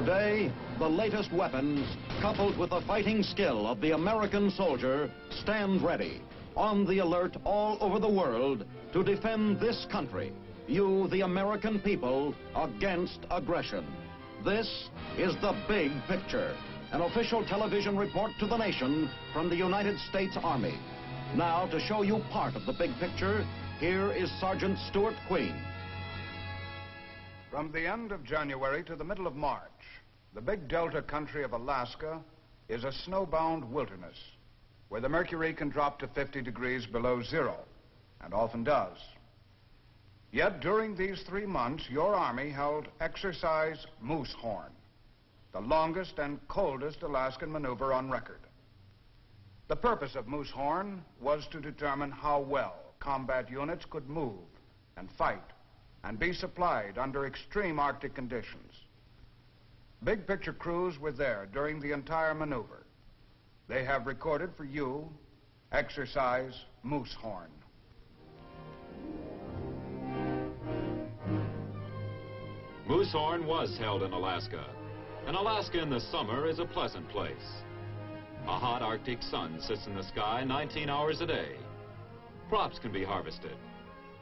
Today, the latest weapons, coupled with the fighting skill of the American soldier, stand ready, on the alert all over the world to defend this country, you, the American people, against aggression. This is The Big Picture, an official television report to the nation from the United States Army. Now, to show you part of the big picture, here is Sergeant Stuart Queen. From the end of January to the middle of March, the big delta country of Alaska is a snowbound wilderness where the mercury can drop to 50 degrees below zero, and often does. Yet during these 3 months, your Army held Exercise Moosehorn, the longest and coldest Alaskan maneuver on record. The purpose of Moosehorn was to determine how well combat units could move and fight and be supplied under extreme Arctic conditions. Big picture crews were there during the entire maneuver. They have recorded for you Exercise Moosehorn. Moosehorn was held in Alaska, and Alaska in the summer is a pleasant place. A hot Arctic sun sits in the sky 19 hours a day. Crops can be harvested.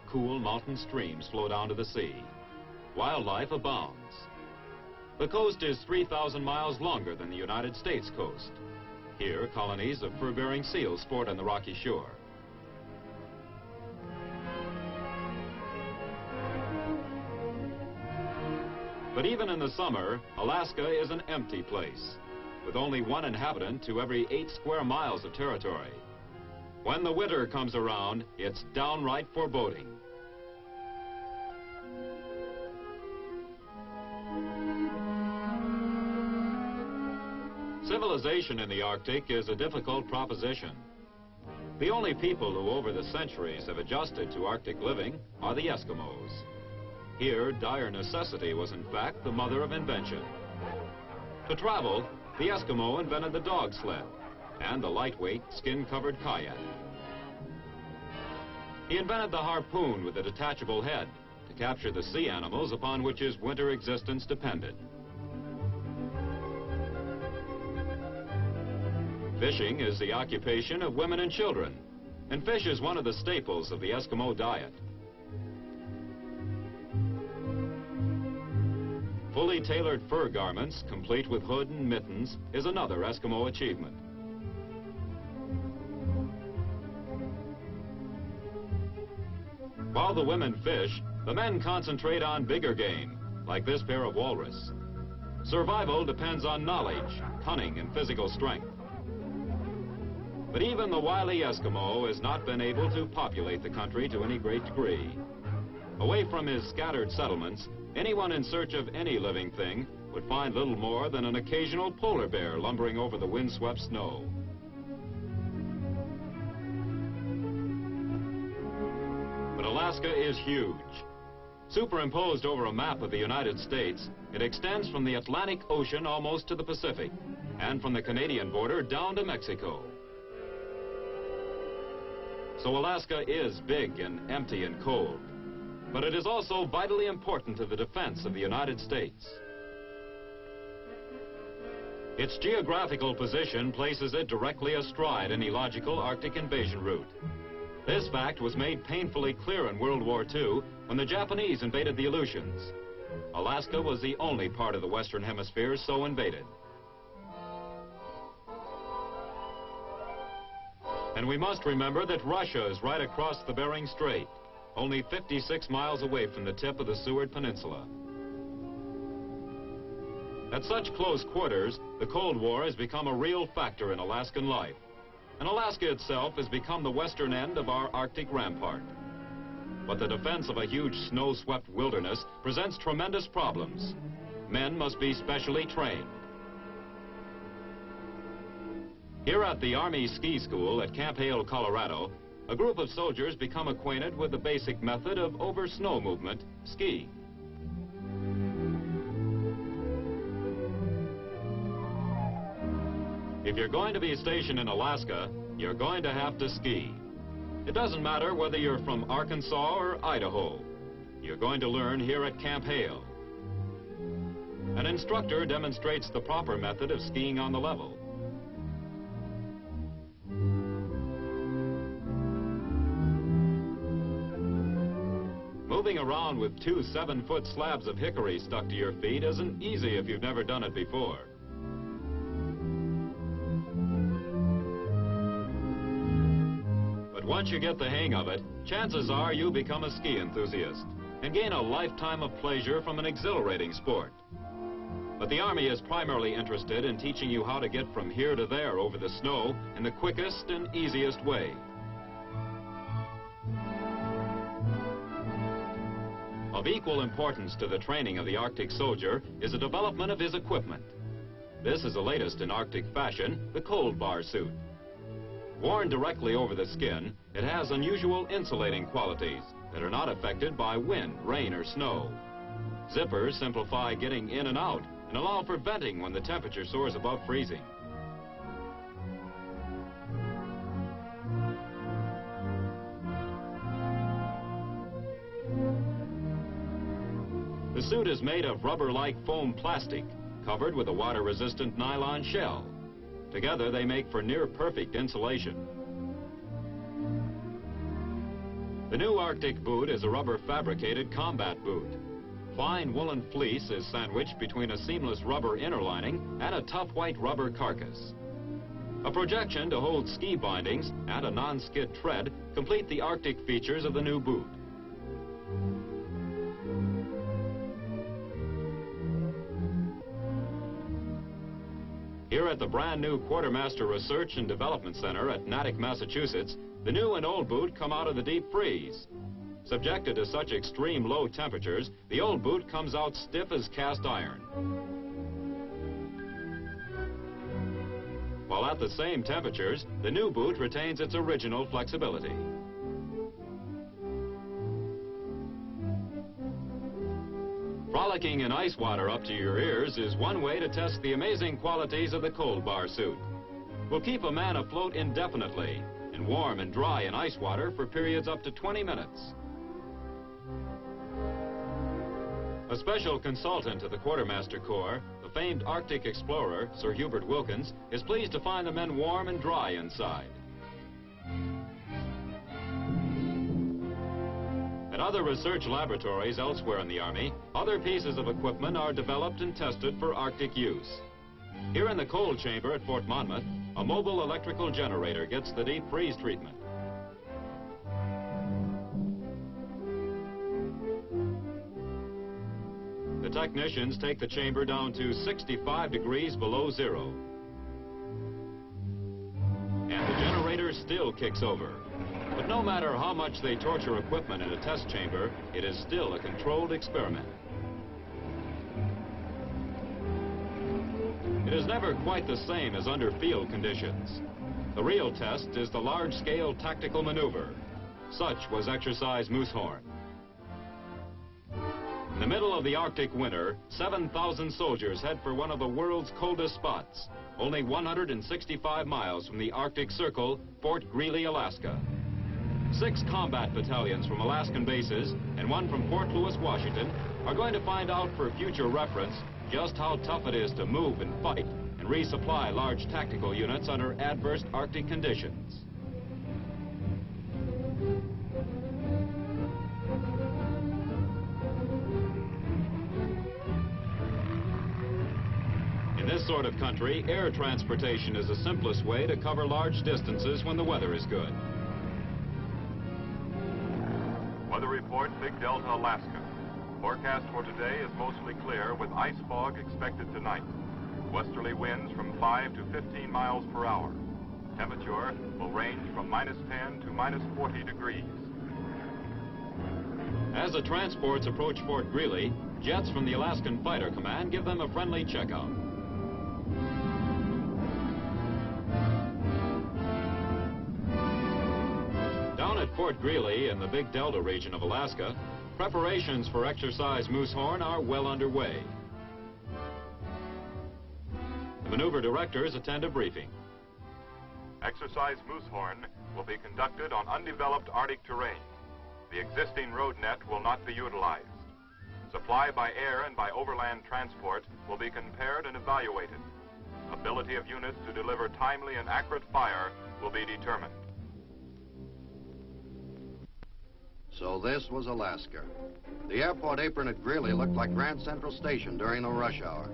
Cool mountain streams flow down to the sea. Wildlife abounds. The coast is 3,000 miles longer than the United States coast. Here, colonies of fur-bearing seals sport on the rocky shore. But even in the summer, Alaska is an empty place, with only one inhabitant to every 8 square miles of territory. When the winter comes around, it's downright foreboding. Civilization in the Arctic is a difficult proposition. The only people who over the centuries have adjusted to Arctic living are the Eskimos. Here, dire necessity was in fact the mother of invention. To travel, the Eskimo invented the dog sled and the lightweight, skin-covered kayak. He invented the harpoon with a detachable head to capture the sea animals upon which his winter existence depended. Fishing is the occupation of women and children, and fish is one of the staples of the Eskimo diet. Fully tailored fur garments, complete with hood and mittens, is another Eskimo achievement. While the women fish, the men concentrate on bigger game, like this pair of walrus. Survival depends on knowledge, cunning, and physical strength. But even the wily Eskimo has not been able to populate the country to any great degree. Away from his scattered settlements, anyone in search of any living thing would find little more than an occasional polar bear lumbering over the windswept snow. But Alaska is huge. Superimposed over a map of the United States, it extends from the Atlantic Ocean almost to the Pacific, and from the Canadian border down to Mexico. So Alaska is big and empty and cold, but it is also vitally important to the defense of the United States. Its geographical position places it directly astride any logical Arctic invasion route. This fact was made painfully clear in World War II when the Japanese invaded the Aleutians. Alaska was the only part of the Western Hemisphere so invaded. And we must remember that Russia is right across the Bering Strait, only 56 miles away from the tip of the Seward Peninsula. At such close quarters, the Cold War has become a real factor in Alaskan life, and Alaska itself has become the western end of our Arctic rampart. But the defense of a huge snow-swept wilderness presents tremendous problems. Men must be specially trained. Here at the Army Ski School at Camp Hale, Colorado, a group of soldiers become acquainted with the basic method of over-snow movement, ski. If you're going to be stationed in Alaska, you're going to have to ski. It doesn't matter whether you're from Arkansas or Idaho. You're going to learn here at Camp Hale. An instructor demonstrates the proper method of skiing on the level. Moving around with two 7-foot slabs of hickory stuck to your feet isn't easy if you've never done it before. But once you get the hang of it, chances are you'll become a ski enthusiast and gain a lifetime of pleasure from an exhilarating sport. But the Army is primarily interested in teaching you how to get from here to there over the snow in the quickest and easiest way. Of equal importance to the training of the Arctic soldier is the development of his equipment. This is the latest in Arctic fashion, the cold bar suit. Worn directly over the skin, it has unusual insulating qualities that are not affected by wind, rain, or snow. Zippers simplify getting in and out and allow for venting when the temperature soars above freezing. The suit is made of rubber-like foam plastic, covered with a water-resistant nylon shell. Together, they make for near-perfect insulation. The new Arctic boot is a rubber-fabricated combat boot. Fine woolen fleece is sandwiched between a seamless rubber inner lining and a tough white rubber carcass. A projection to hold ski bindings and a non-skid tread complete the Arctic features of the new boot. Here at the brand new Quartermaster Research and Development Center at Natick, Massachusetts, the new and old boot come out of the deep freeze. Subjected to such extreme low temperatures, the old boot comes out stiff as cast iron. While at the same temperatures, the new boot retains its original flexibility. Frolicking in ice water up to your ears is one way to test the amazing qualities of the cold bar suit. Will keep a man afloat indefinitely and warm and dry in ice water for periods up to 20 minutes. A special consultant to the Quartermaster Corps, the famed Arctic explorer, Sir Hubert Wilkins, is pleased to find the men warm and dry inside. At other research laboratories elsewhere in the Army, other pieces of equipment are developed and tested for Arctic use. Here in the cold chamber at Fort Monmouth, a mobile electrical generator gets the deep freeze treatment. The technicians take the chamber down to 65 degrees below zero. And the generator still kicks over. But no matter how much they torture equipment in a test chamber, it is still a controlled experiment. It is never quite the same as under field conditions. The real test is the large-scale tactical maneuver. Such was Exercise Moosehorn. In the middle of the Arctic winter, 7,000 soldiers head for one of the world's coldest spots, only 165 miles from the Arctic Circle, Fort Greely, Alaska. 6 combat battalions from Alaskan bases and 1 from Fort Lewis, Washington, are going to find out for future reference just how tough it is to move and fight and resupply large tactical units under adverse Arctic conditions. In this sort of country, air transportation is the simplest way to cover large distances when the weather is good. Weather report, Big Delta, Alaska. Forecast for today is mostly clear with ice fog expected tonight. Westerly winds from 5 to 15 miles per hour. Temperature will range from -10 to -40 degrees. As the transports approach Fort Greely, jets from the Alaskan Fighter Command give them a friendly checkout. Down at Fort Greely in the Big Delta region of Alaska, preparations for Exercise Moosehorn are well underway. The maneuver directors attend a briefing. Exercise Moosehorn will be conducted on undeveloped Arctic terrain. The existing road net will not be utilized. Supply by air and by overland transport will be compared and evaluated. Ability of units to deliver timely and accurate fire will be determined. So this was Alaska. The airport apron at Greeley looked like Grand Central Station during the rush hour.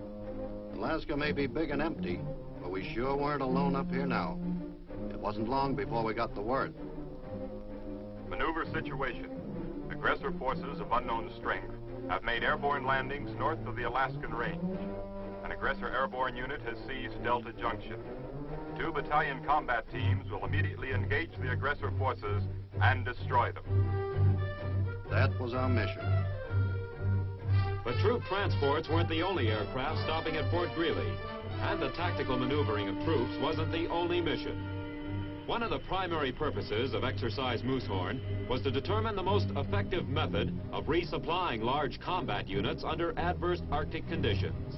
Alaska may be big and empty, but we sure weren't alone up here now. It wasn't long before we got the word. Maneuver situation. Aggressor forces of unknown strength have made airborne landings north of the Alaskan range. An aggressor airborne unit has seized Delta Junction. 2 battalion combat teams will immediately engage the aggressor forces and destroy them. That was our mission. But troop transports weren't the only aircraft stopping at Fort Greely, and the tactical maneuvering of troops wasn't the only mission. One of the primary purposes of Exercise Moosehorn was to determine the most effective method of resupplying large combat units under adverse Arctic conditions.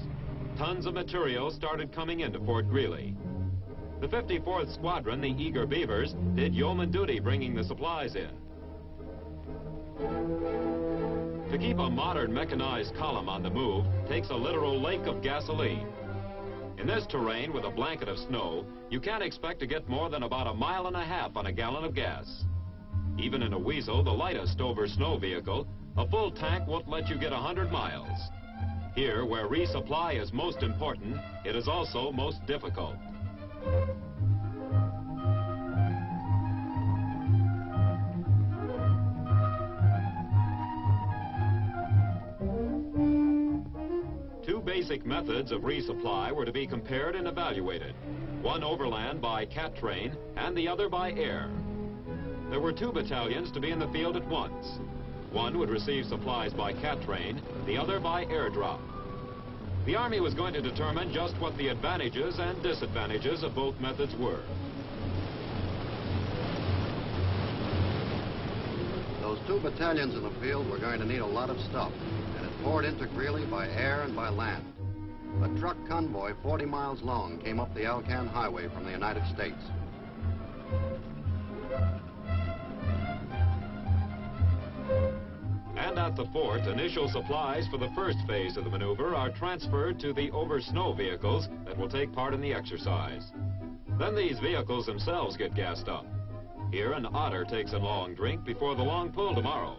Tons of material started coming into Fort Greely. The 54th Squadron, the Eager Beavers, did yeoman duty bringing the supplies in. To keep a modern mechanized column on the move takes a literal lake of gasoline. In this terrain with a blanket of snow, you can't expect to get more than about 1.5 miles on a gallon of gas. Even in a Weasel, the lightest over snow vehicle, a full tank won't let you get 100 miles. Here, where resupply is most important, it is also most difficult. Two basic methods of resupply were to be compared and evaluated. One overland by cat train and the other by air. There were 2 battalions to be in the field at once. One would receive supplies by cat train, the other by airdrop. The Army was going to determine just what the advantages and disadvantages of both methods were. Those 2 battalions in the field were going to need a lot of stuff, and it poured into Greeley by air and by land. A truck convoy 40 miles long came up the Alcan Highway from the United States. And at the fort, initial supplies for the first phase of the maneuver are transferred to the over-snow vehicles that will take part in the exercise. Then these vehicles themselves get gassed up. Here, an otter takes a long drink before the long pull tomorrow.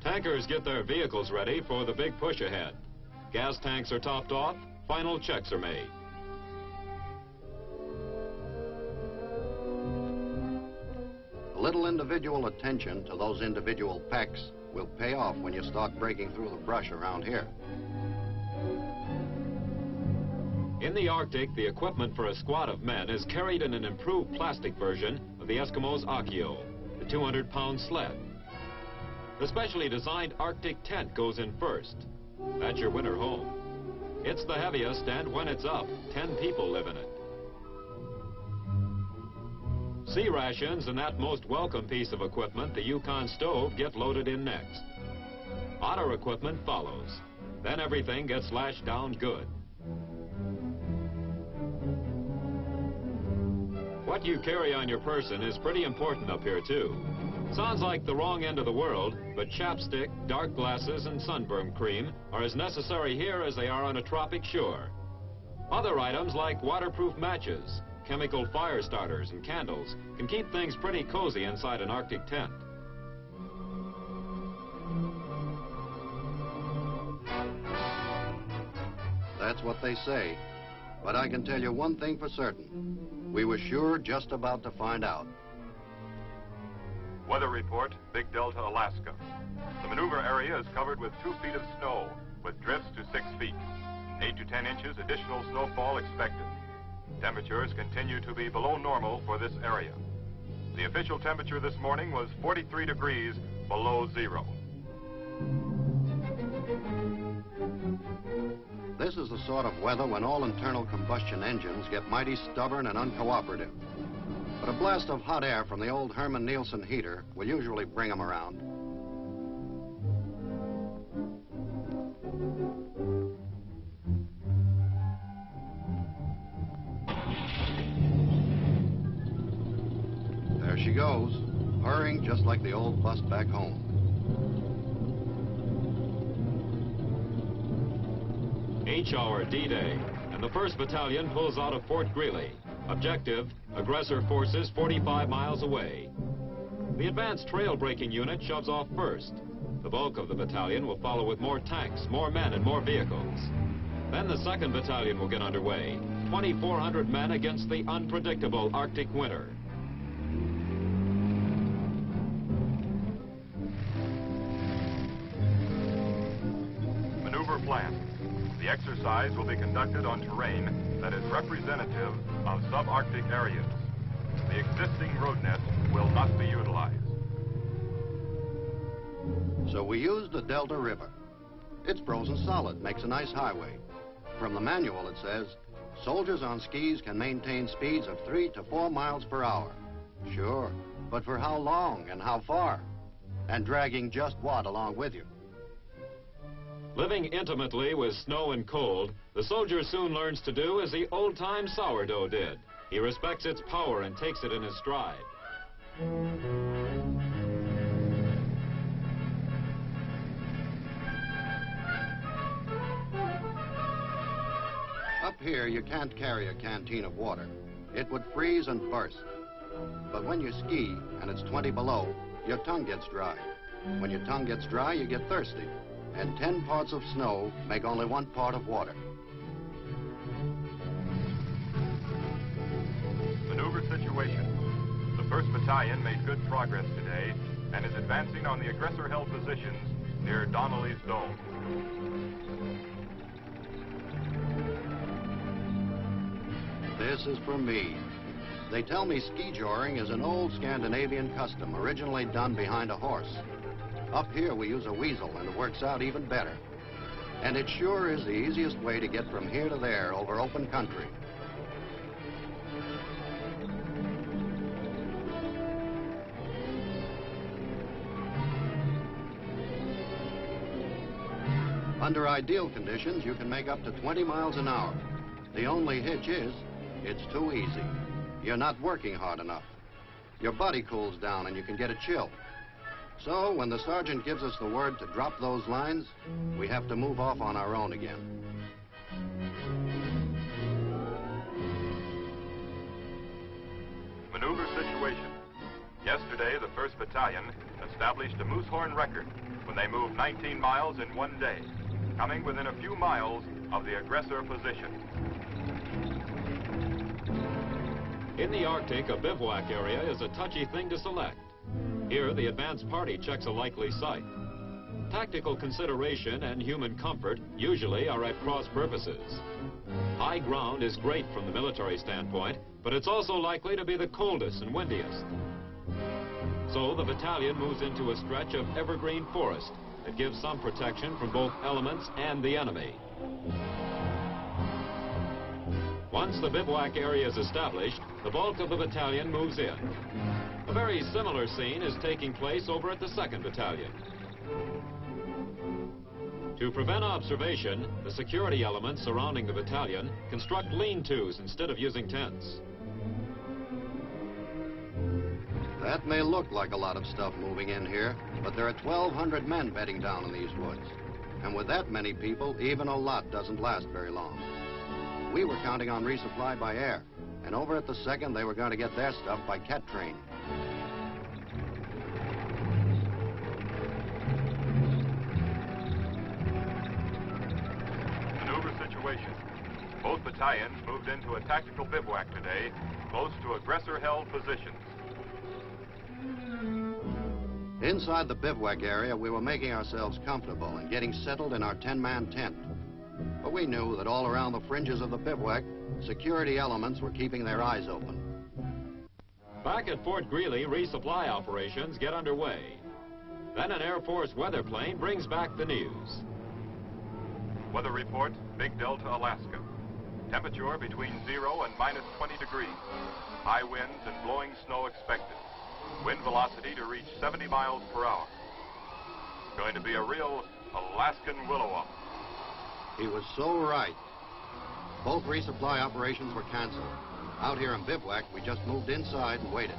Tankers get their vehicles ready for the big push ahead. Gas tanks are topped off, final checks are made. A little individual attention to those individual pecks will pay off when you start breaking through the brush around here. In the Arctic, the equipment for a squad of men is carried in an improved plastic version of the Eskimos' Akio, the 200-pound sled. The specially designed Arctic tent goes in first. That's your winter home. It's the heaviest, and when it's up, 10 people live in it. Sea rations and that most welcome piece of equipment, the Yukon stove, get loaded in next. Otter equipment follows. Then everything gets lashed down good. What you carry on your person is pretty important up here, too. Sounds like the wrong end of the world, but chapstick, dark glasses, and sunburn cream are as necessary here as they are on a tropic shore. Other items like waterproof matches, chemical fire starters, and candles can keep things pretty cozy inside an Arctic tent. That's what they say. But I can tell you one thing for certain. We were sure just about to find out. Weather report, Big Delta, Alaska. The maneuver area is covered with 2 feet of snow, with drifts to 6 feet. 8 to 10 inches additional snowfall expected. Temperatures continue to be below normal for this area. The official temperature this morning was 43 degrees below zero. This is the sort of weather when all internal combustion engines get mighty stubborn and uncooperative. But a blast of hot air from the old Herman Nielsen heater will usually bring them around. she goes, hurrying just like the old bus back home. H-hour D-Day, and the 1st Battalion pulls out of Fort Greely. Objective, aggressor forces 45 miles away. The advanced trail-breaking unit shoves off first. The bulk of the battalion will follow with more tanks, more men, and more vehicles. Then the 2nd Battalion will get underway. 2,400 men against the unpredictable Arctic winter. Maneuver plan. The exercise will be conducted on terrain that is representative of subarctic areas. The existing road net will not be utilized. So we used the Delta River. It's frozen solid, makes a nice highway. From the manual it says, soldiers on skis can maintain speeds of 3 to 4 miles per hour. Sure, but for how long and how far? And dragging just what along with you? Living intimately with snow and cold, the soldier soon learns to do as the old-time sourdough did. He respects its power and takes it in his stride. Up here, you can't carry a canteen of water. It would freeze and burst. But when you ski and it's 20 below, your tongue gets dry. When your tongue gets dry, you get thirsty. And 10 parts of snow make only 1 part of water. Maneuver situation. The 1st Battalion made good progress today and is advancing on the aggressor-held positions near Donnelly's Dome. This is for me. They tell me ski joring is an old Scandinavian custom, originally done behind a horse. Up here we use a weasel and it works out even better. And it sure is the easiest way to get from here to there over open country. Under ideal conditions, you can make up to 20 miles an hour. The only hitch is, it's too easy. You're not working hard enough. Your body cools down and you can get a chill. So when the sergeant gives us the word to drop those lines, we have to move off on our own again. Maneuver situation. Yesterday, the 1st Battalion established a Moosehorn record when they moved 19 miles in 1 day, coming within a few miles of the aggressor position. In the Arctic, a bivouac area is a touchy thing to select. Here, the advance party checks a likely site. Tactical consideration and human comfort usually are at cross purposes. High ground is great from the military standpoint, but it's also likely to be the coldest and windiest. So the battalion moves into a stretch of evergreen forest that gives some protection from both elements and the enemy. Once the bivouac area is established, the bulk of the battalion moves in. A very similar scene is taking place over at the 2nd Battalion. To prevent observation, the security elements surrounding the battalion construct lean-tos instead of using tents. That may look like a lot of stuff moving in here, but there are 1,200 men bedding down in these woods. And with that many people, even a lot doesn't last very long. We were counting on resupply by air, and over at the 2nd, they were going to get their stuff by cat train. Maneuver situation. Both battalions moved into a tactical bivouac today, close to aggressor-held positions. Inside the bivouac area, we were making ourselves comfortable and getting settled in our 10-man tent. But we knew that all around the fringes of the bivouac, security elements were keeping their eyes open. Back at Fort Greely, resupply operations get underway. Then an Air Force weather plane brings back the news. Weather report, Big Delta, Alaska. Temperature between 0 and -20 degrees. High winds and blowing snow expected. Wind velocity to reach 70 miles per hour. It's going to be a real Alaskan willow-up. He was so right. Both resupply operations were canceled. Out here in bivouac, we just moved inside and waited.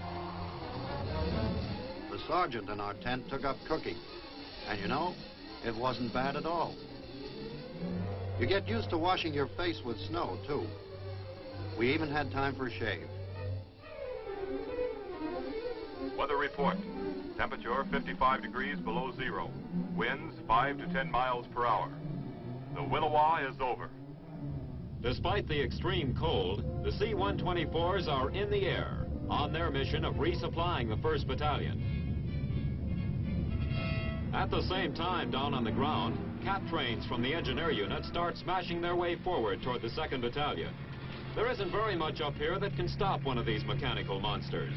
sergeant in our tent took up cooking. And you know, it wasn't bad at all. You get used to washing your face with snow, too. We even had time for a shave. Weather report. Temperature 55 degrees below zero. Winds 5 to 10 miles per hour. The Willowa is over. Despite the extreme cold, the C-124s are in the air on their mission of resupplying the 1st Battalion. At the same time, down on the ground, cat trains from the engineer unit start smashing their way forward toward the 2nd Battalion. There isn't very much up here that can stop one of these mechanical monsters.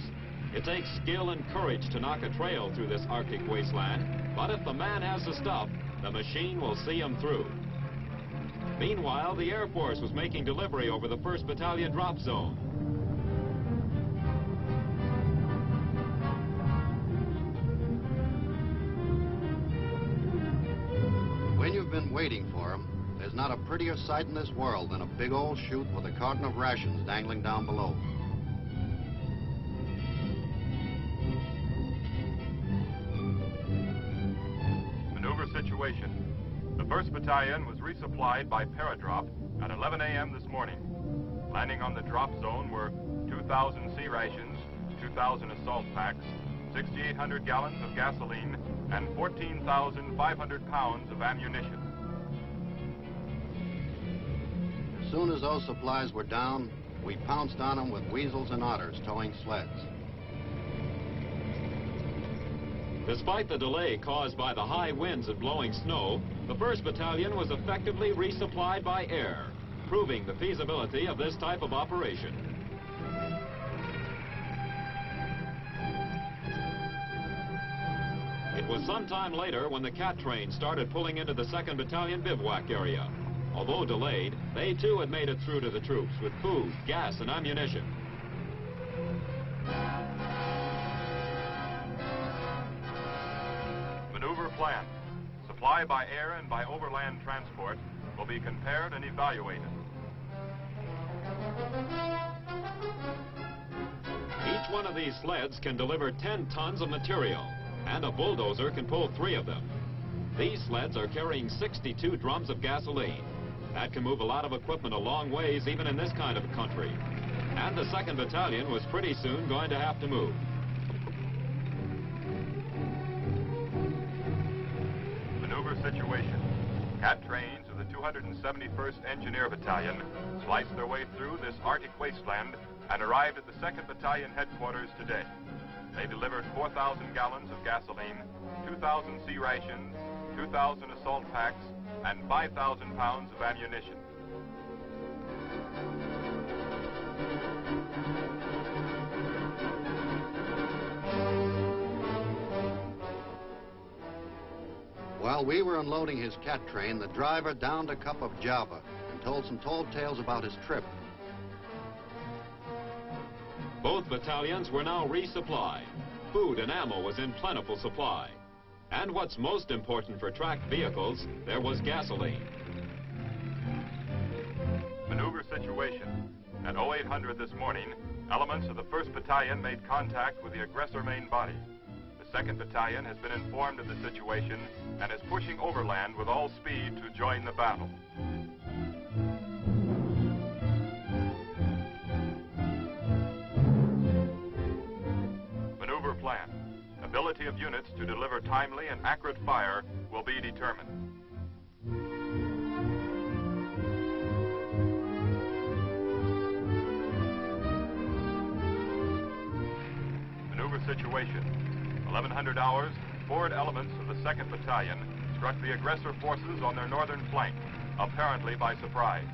It takes skill and courage to knock a trail through this Arctic wasteland, but if the man has the stuff, the machine will see him through. Meanwhile, the Air Force was making delivery over the 1st Battalion drop zone. When you've been waiting for him, there's not a prettier sight in this world than a big old chute with a carton of rations dangling down below. Maneuver situation. The 1st Battalion was resupplied by paradrop at 11 a.m. this morning. Landing on the drop zone were 2,000 sea rations, 2,000 assault packs, 6,800 gallons of gasoline, and 14,500 pounds of ammunition. As soon as those supplies were down, we pounced on them with weasels and otters towing sleds. Despite the delay caused by the high winds and blowing snow, the 1st Battalion was effectively resupplied by air, proving the feasibility of this type of operation. It was sometime later when the cat train started pulling into the 2nd Battalion bivouac area. Although delayed, they too had made it through to the troops with food, gas, and ammunition. Maneuver plan. Supply by air and by overland transport will be compared and evaluated. Each one of these sleds can deliver 10 tons of material, and a bulldozer can pull 3 of them. These sleds are carrying 62 drums of gasoline. That can move a lot of equipment a long ways, even in this kind of a country. And the 2nd Battalion was pretty soon going to have to move. Maneuver situation. Cat trains of the 271st Engineer Battalion sliced their way through this Arctic wasteland and arrived at the 2nd Battalion headquarters today. They delivered 4,000 gallons of gasoline, 2,000 sea rations, 2,000 assault packs, and 5,000 pounds of ammunition. While we were unloading his cat train, the driver downed a cup of Java and told some tall tales about his trip. Both battalions were now resupplied. Food and ammo was in plentiful supply. And what's most important for tracked vehicles, there was gasoline. Maneuver situation. At 0800 this morning, elements of the 1st Battalion made contact with the aggressor main body. The 2nd Battalion has been informed of the situation and is pushing overland with all speed to join the battle. Maneuver plan. Ability of units to deliver timely and accurate fire will be determined. Maneuver situation. 1100 hours, forward elements of the 2nd Battalion struck the aggressor forces on their northern flank, apparently by surprise.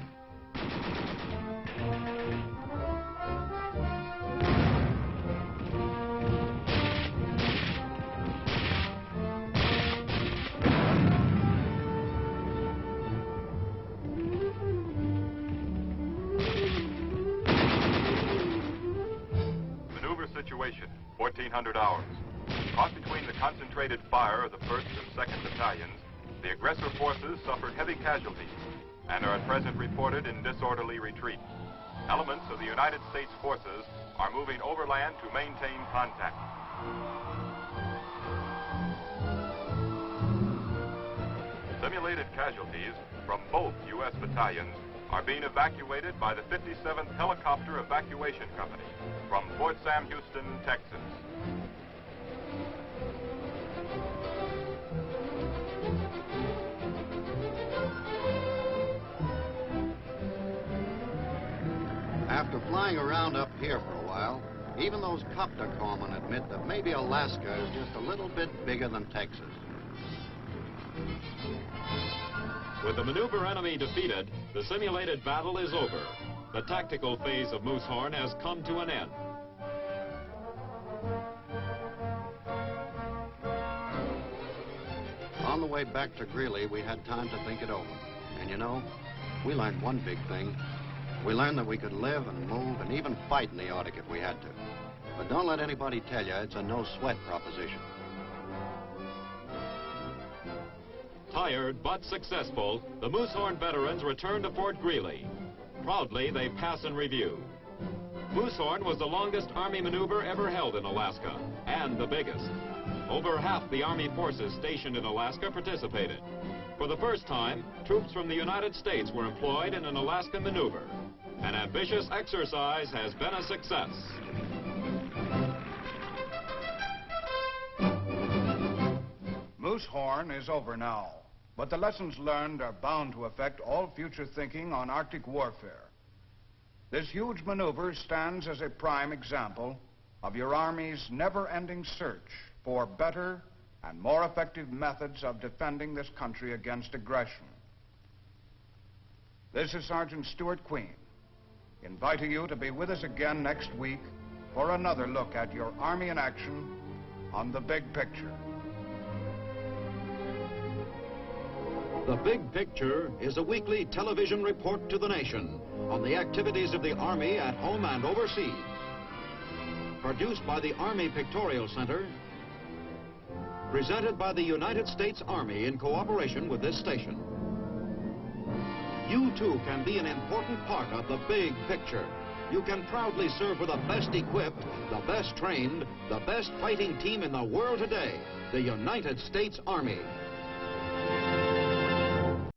Maneuver situation, 1400 hours. Caught between the concentrated fire of the 1st and 2nd Battalions, the aggressor forces suffered heavy casualties and are at present reported in disorderly retreat. Elements of the United States forces are moving overland to maintain contact. Simulated casualties from both U.S. battalions are being evacuated by the 57th Helicopter Evacuation Company from Fort Sam Houston, Texas. After flying around up here for a while, even those copter corpsmen admit that maybe Alaska is just a little bit bigger than Texas. With the maneuver enemy defeated, the simulated battle is over. The tactical phase of Moosehorn has come to an end. On the way back to Greeley, we had time to think it over. And you know, we learned one big thing. We learned that we could live and move and even fight in the Arctic if we had to. But don't let anybody tell you it's a no-sweat proposition. Tired but successful, the Moosehorn veterans return to Fort Greely. Proudly, they pass in review. Moosehorn was the longest Army maneuver ever held in Alaska, and the biggest. Over half the Army forces stationed in Alaska participated. For the first time, troops from the United States were employed in an Alaska maneuver. An ambitious exercise has been a success. Moosehorn is over now, but the lessons learned are bound to affect all future thinking on Arctic warfare. This huge maneuver stands as a prime example of your Army's never-ending search for better and more effective methods of defending this country against aggression. This is Sergeant Stuart Queen, inviting you to be with us again next week for another look at your Army in action on The Big Picture. The Big Picture is a weekly television report to the nation on the activities of the Army at home and overseas. Produced by the Army Pictorial Center, presented by the United States Army in cooperation with this station. You too can be an important part of the big picture. You can proudly serve with the best equipped, the best trained, the best fighting team in the world today, the United States Army.